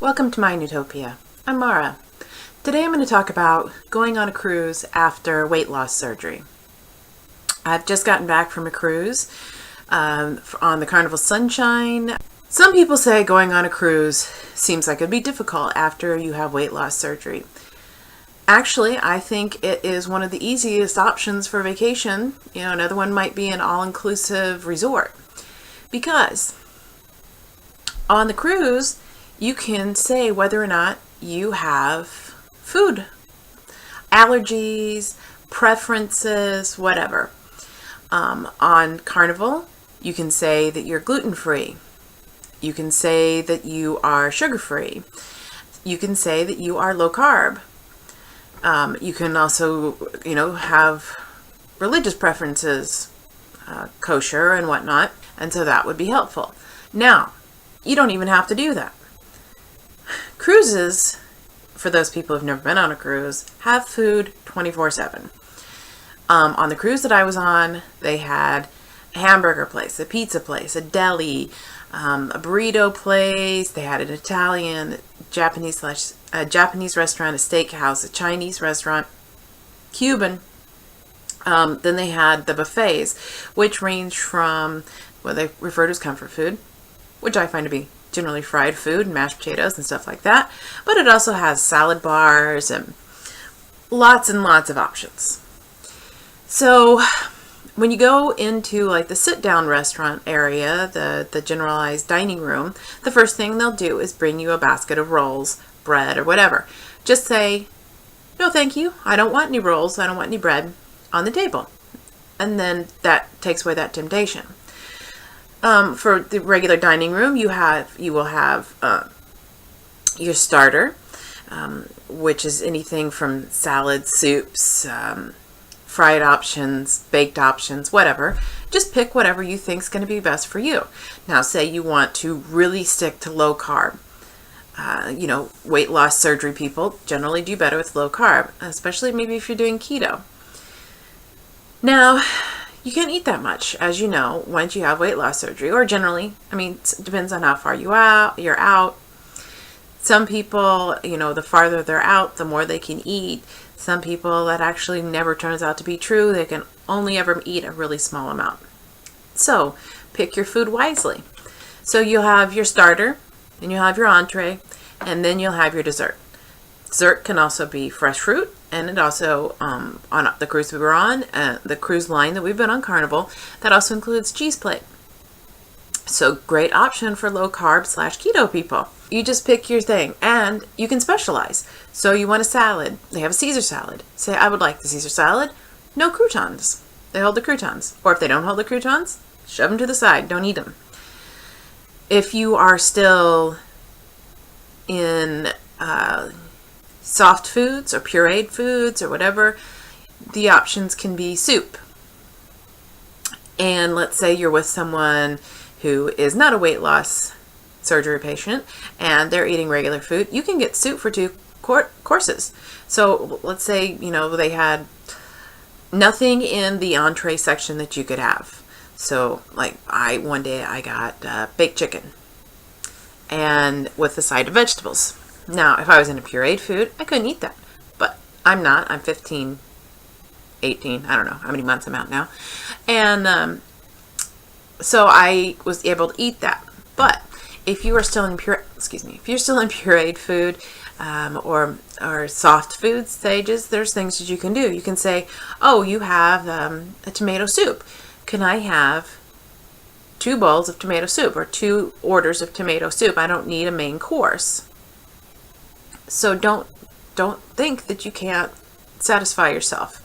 Welcome to my Newtopia. I'm Mara. Today I'm going to talk about going on a cruise after weight loss surgery. I've just gotten back from a cruise on the Carnival Sunshine. Some people say going on a cruise seems like it'd be difficult after you have weight loss surgery. Actually, I think it is one of the easiest options for vacation. Another one might be an all-inclusive resort. Because on the cruise, you can say whether or not you have food allergies, preferences, whatever. On Carnival, you can say that you're gluten-free. You can say that you are sugar-free. You can say that you are low-carb. You can also, have religious preferences, kosher and whatnot, and so that would be helpful. Now, you don't even have to do that. Cruises, for those people who've never been on a cruise, have food 24/7. On the cruise that I was on, they had a hamburger place, a pizza place, a deli, a burrito place. They had an Italian, Japanese restaurant, a steakhouse, a Chinese restaurant, Cuban. Then they had the buffets, which range from what they refer to as comfort food, which I find to be generally fried food and mashed potatoes and stuff like that. But it also has salad bars and lots of options. So when you go into like the sit-down restaurant area, the generalized dining room, the first thing they'll do is bring you a basket of rolls, bread, or whatever. Just say, no thank you, I don't want any rolls, I don't want any bread on the table. And then that takes away that temptation. For the regular dining room, you will have your starter, which is anything from salads, soups, fried options, baked options, whatever. Just pick whatever you think is going to be best for you. Now, say you want to really stick to low carb. Weight loss surgery people generally do better with low carb, especially maybe if you're doing keto. Now, you can't eat that much, as you know, once you have weight loss surgery, or generally. It depends on how far you're out. Some people, the farther they're out, the more they can eat. Some people, that actually never turns out to be true. They can only ever eat a really small amount. So, pick your food wisely. So you'll have your starter, then you'll have your entree, and then you'll have your dessert. Dessert can also be fresh fruit, and it also, on the cruise we were on, the cruise line that we've been on, Carnival, that also includes cheese plate. So great option for low carb / keto people. You just pick your thing, and you can specialize. So you want a salad, they have a Caesar salad. Say, I would like the Caesar salad, no croutons. They hold the croutons. Or if they don't hold the croutons, shove them to the side, don't eat them. If you are still in soft foods or pureed foods or whatever, the options can be soup. And let's say you're with someone who is not a weight loss surgery patient and they're eating regular food, you can get soup for 2 courses. So let's say, they had nothing in the entree section that you could have. So like one day I got baked chicken and with a side of vegetables. Now, if I was in a pureed food, I couldn't eat that. But I'm not. I'm 15, 18, I don't know how many months I'm out now. And so I was able to eat that. But if you are still in pureed food or soft food stages, there's things that you can do. You can say, oh, you have a tomato soup. Can I have 2 bowls of tomato soup or 2 orders of tomato soup? I don't need a main course. So don't think that you can't satisfy yourself.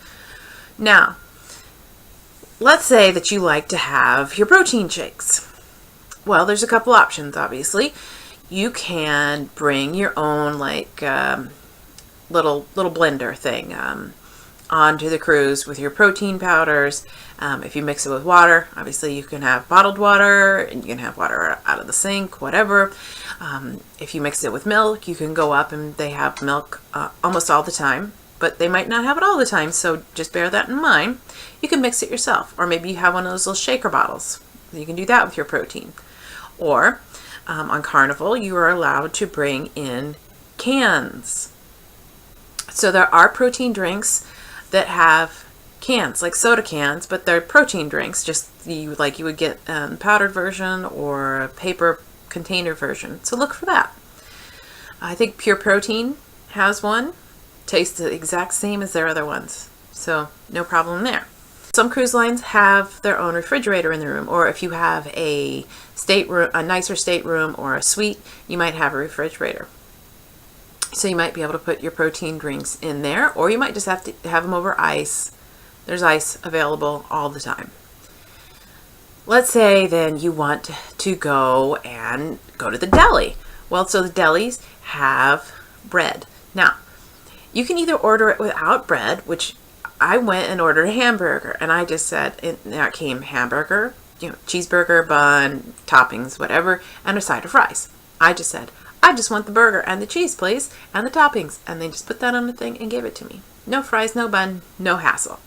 Now, let's say that you like to have your protein shakes. Well, there's a couple options, obviously. You can bring your own little blender thing onto the cruise with your protein powders. If you mix it with water, obviously you can have bottled water, and you can have water out of the sink, whatever. If you mix it with milk, you can go up and they have milk almost all the time, but they might not have it all the time, so just bear that in mind. You can mix it yourself, or maybe you have one of those little shaker bottles. You can do that with your protein. Or On Carnival, you are allowed to bring in cans. So there are protein drinks that have cans, like soda cans, but they're protein drinks, just like you would get a powdered version or a paper container version. So look for that. I think Pure Protein has one. Tastes the exact same as their other ones. So no problem there. Some cruise lines have their own refrigerator in the room, or if you have a stateroom, a nicer stateroom or a suite, you might have a refrigerator. So you might be able to put your protein drinks in there, or you might just have to have them over ice. There's ice available all the time. Let's say then you want to go to the deli. Well, so the delis have bread. Now, you can either order it without bread, which I went and ordered a hamburger, and I just said, it came hamburger, cheeseburger, bun, toppings, whatever, and a side of fries. I just said, I just want the burger and the cheese, please, and the toppings. And they just put that on the thing and gave it to me. No fries, no bun, no hassle.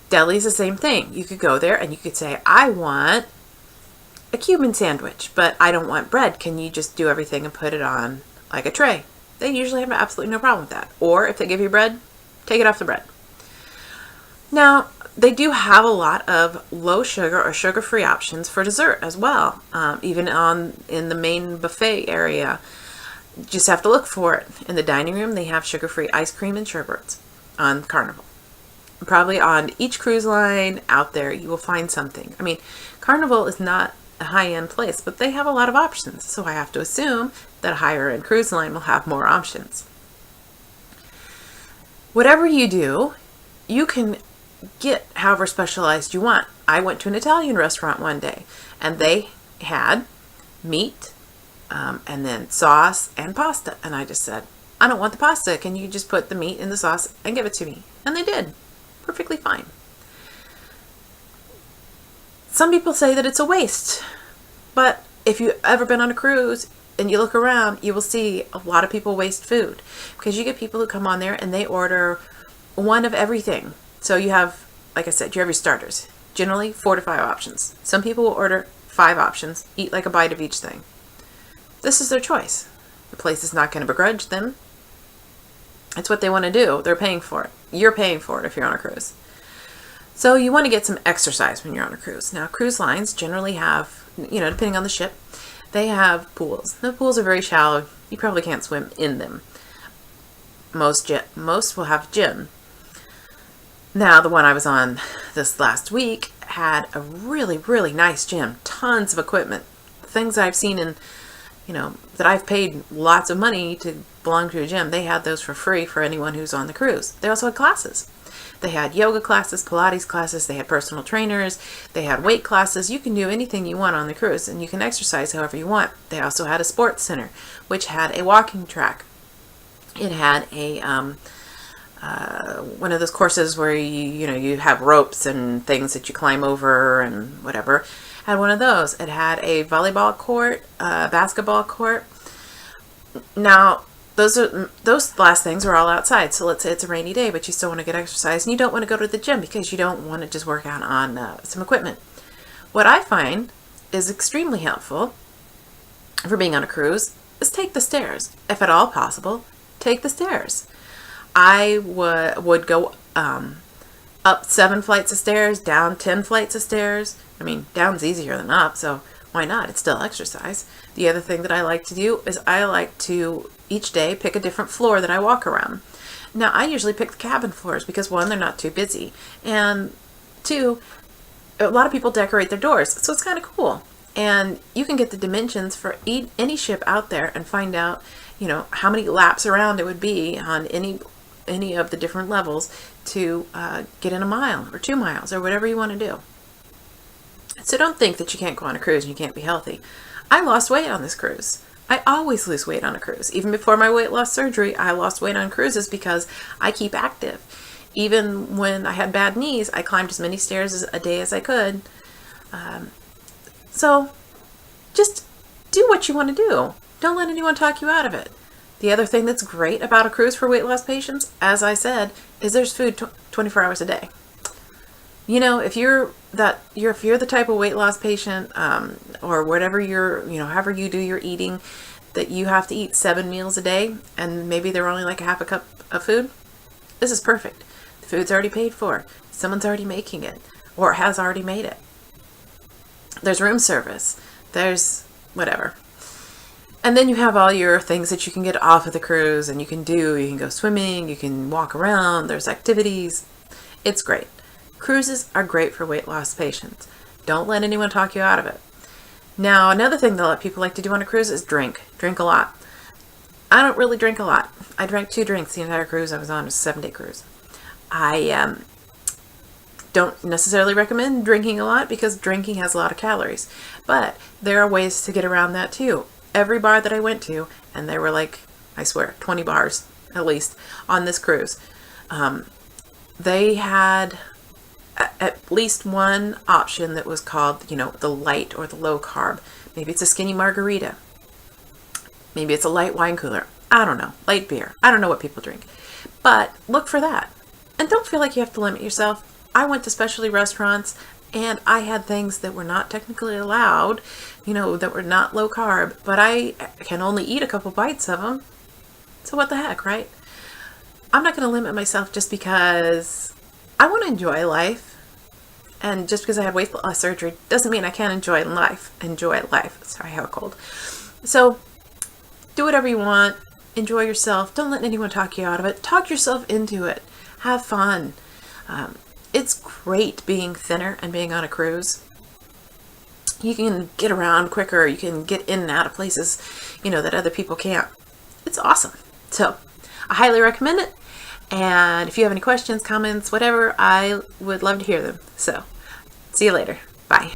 Deli's the same thing. You could go there and you could say, I want a Cuban sandwich, but I don't want bread. Can you just do everything and put it on like a tray? They usually have absolutely no problem with that. Or if they give you bread, take it off the bread. Now, they do have a lot of low sugar or sugar-free options for dessert as well. Even in the main buffet area, you just have to look for it. In the dining room, they have sugar-free ice cream and sherbets on Carnival. Probably on each cruise line out there, you will find something. I mean, Carnival is not a high-end place, but they have a lot of options. So I have to assume that a higher-end cruise line will have more options. Whatever you do, you can get however specialized you want. I went to an Italian restaurant one day, and they had meat, and then sauce and pasta. And I just said, I don't want the pasta. Can you just put the meat in the sauce and give it to me? And they did. Perfectly fine. Some people say that it's a waste, but if you've ever been on a cruise and you look around, you will see a lot of people waste food, because you get people who come on there and they order one of everything. So you have, like I said, you have your starters, generally 4 to 5 options. Some people will order 5 options, eat like a bite of each thing. This is their choice. The place is not going to begrudge them. It's what they want to do. They're paying for it. You're paying for it if you're on a cruise. So you want to get some exercise when you're on a cruise. Now, cruise lines generally have, depending on the ship, they have pools. The pools are very shallow. You probably can't swim in them. Most will have a gym. Now, the one I was on this last week had a really, really nice gym. Tons of equipment. Things I've seen in, that I've paid lots of money to belong to a gym. They had those for free for anyone who's on the cruise. They also had classes. They had yoga classes, Pilates classes, they had personal trainers, they had weight classes. You can do anything you want on the cruise, and you can exercise however you want. They also had a sports center, which had a walking track. It had a one of those courses where you have ropes and things that you climb over and whatever. Had one of those. It had a volleyball court, a basketball court. Now, those last things are all outside. So let's say it's a rainy day, but you still want to get exercise, and you don't want to go to the gym because you don't want to just work out on some equipment. What I find is extremely helpful for being on a cruise is take the stairs. If at all possible, take the stairs. I would go up 7 flights of stairs, down 10 flights of stairs. I mean, down's easier than up, so why not? It's still exercise. The other thing that I like to do is I like to each day pick a different floor that I walk around. Now, I usually pick the cabin floors because 1, they're not too busy, and 2, a lot of people decorate their doors, so it's kind of cool. And you can get the dimensions for any ship out there and find out, how many laps around it would be on any of the different levels to get in a mile or 2 miles or whatever you want to do. So don't think that you can't go on a cruise and you can't be healthy. I lost weight on this cruise. I always lose weight on a cruise. Even before my weight loss surgery, I lost weight on cruises because I keep active. Even when I had bad knees, I climbed as many stairs a day as I could. So just do what you want to do. Don't let anyone talk you out of it. The other thing that's great about a cruise for weight loss patients, as I said, is there's food 24 hours a day. If you're the type of weight loss patient, or whatever however you do your eating, that you have to eat 7 meals a day, and maybe they're only like a half a cup of food, this is perfect. The food's already paid for. Someone's already making it, or has already made it. There's room service. There's whatever. And then you have all your things that you can get off of the cruise and you can do. You can go swimming, you can walk around, there's activities. It's great. Cruises are great for weight loss patients. Don't let anyone talk you out of it. Now, another thing that people like to do on a cruise is drink. Drink a lot. I don't really drink a lot. I drank 2 drinks the entire cruise I was on. It was a 7-day cruise. I don't necessarily recommend drinking a lot because drinking has a lot of calories. But there are ways to get around that too. Every bar that I went to, and there were like, I swear, 20 bars at least on this cruise, they had at least one option that was called, the light or the low carb. Maybe it's a skinny margarita. Maybe it's a light wine cooler. I don't know. Light beer. I don't know what people drink. But look for that. And don't feel like you have to limit yourself. I went to specialty restaurants and I had things that were not technically allowed, that were not low carb, but I can only eat a couple bites of them. So what the heck, right? I'm not going to limit myself just because I want to enjoy life. And just because I had weight loss surgery doesn't mean I can't enjoy life. Sorry, I have a cold. So do whatever you want. Enjoy yourself. Don't let anyone talk you out of it. Talk yourself into it. Have fun. It's great being thinner and being on a cruise. You can get around quicker. You can get in and out of places, that other people can't. It's awesome. So I highly recommend it. And if you have any questions, comments, whatever, I would love to hear them. So see you later. Bye.